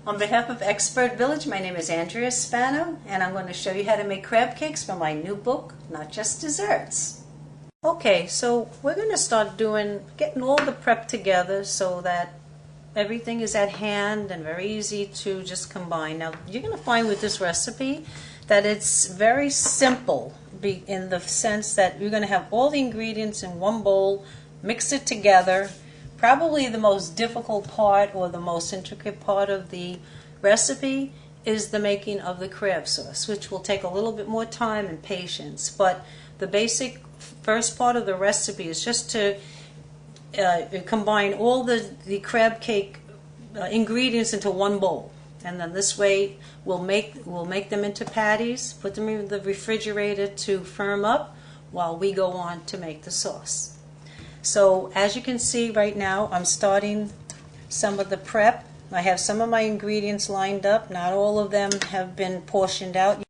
On behalf of Expert Village, my name is Andrea Spano, and I'm going to show you how to make crab cakes from my new book, Not Just Desserts. Okay, so we're going to start getting all the prep together so that everything is at hand and very easy to just combine. Now, you're going to find with this recipe that it's very simple in the sense that you're going to have all the ingredients in one bowl, mix it together. Probably the most difficult part or the most intricate part of the recipe is the making of the crab sauce, which will take a little bit more time and patience. But the basic first part of the recipe is just to combine all the crab cake ingredients into one bowl. And then this way we'll make them into patties, put them in the refrigerator to firm up while we go on to make the sauce. So as you can see right now, I'm starting some of the prep. I have some of my ingredients lined up. Not all of them have been portioned out.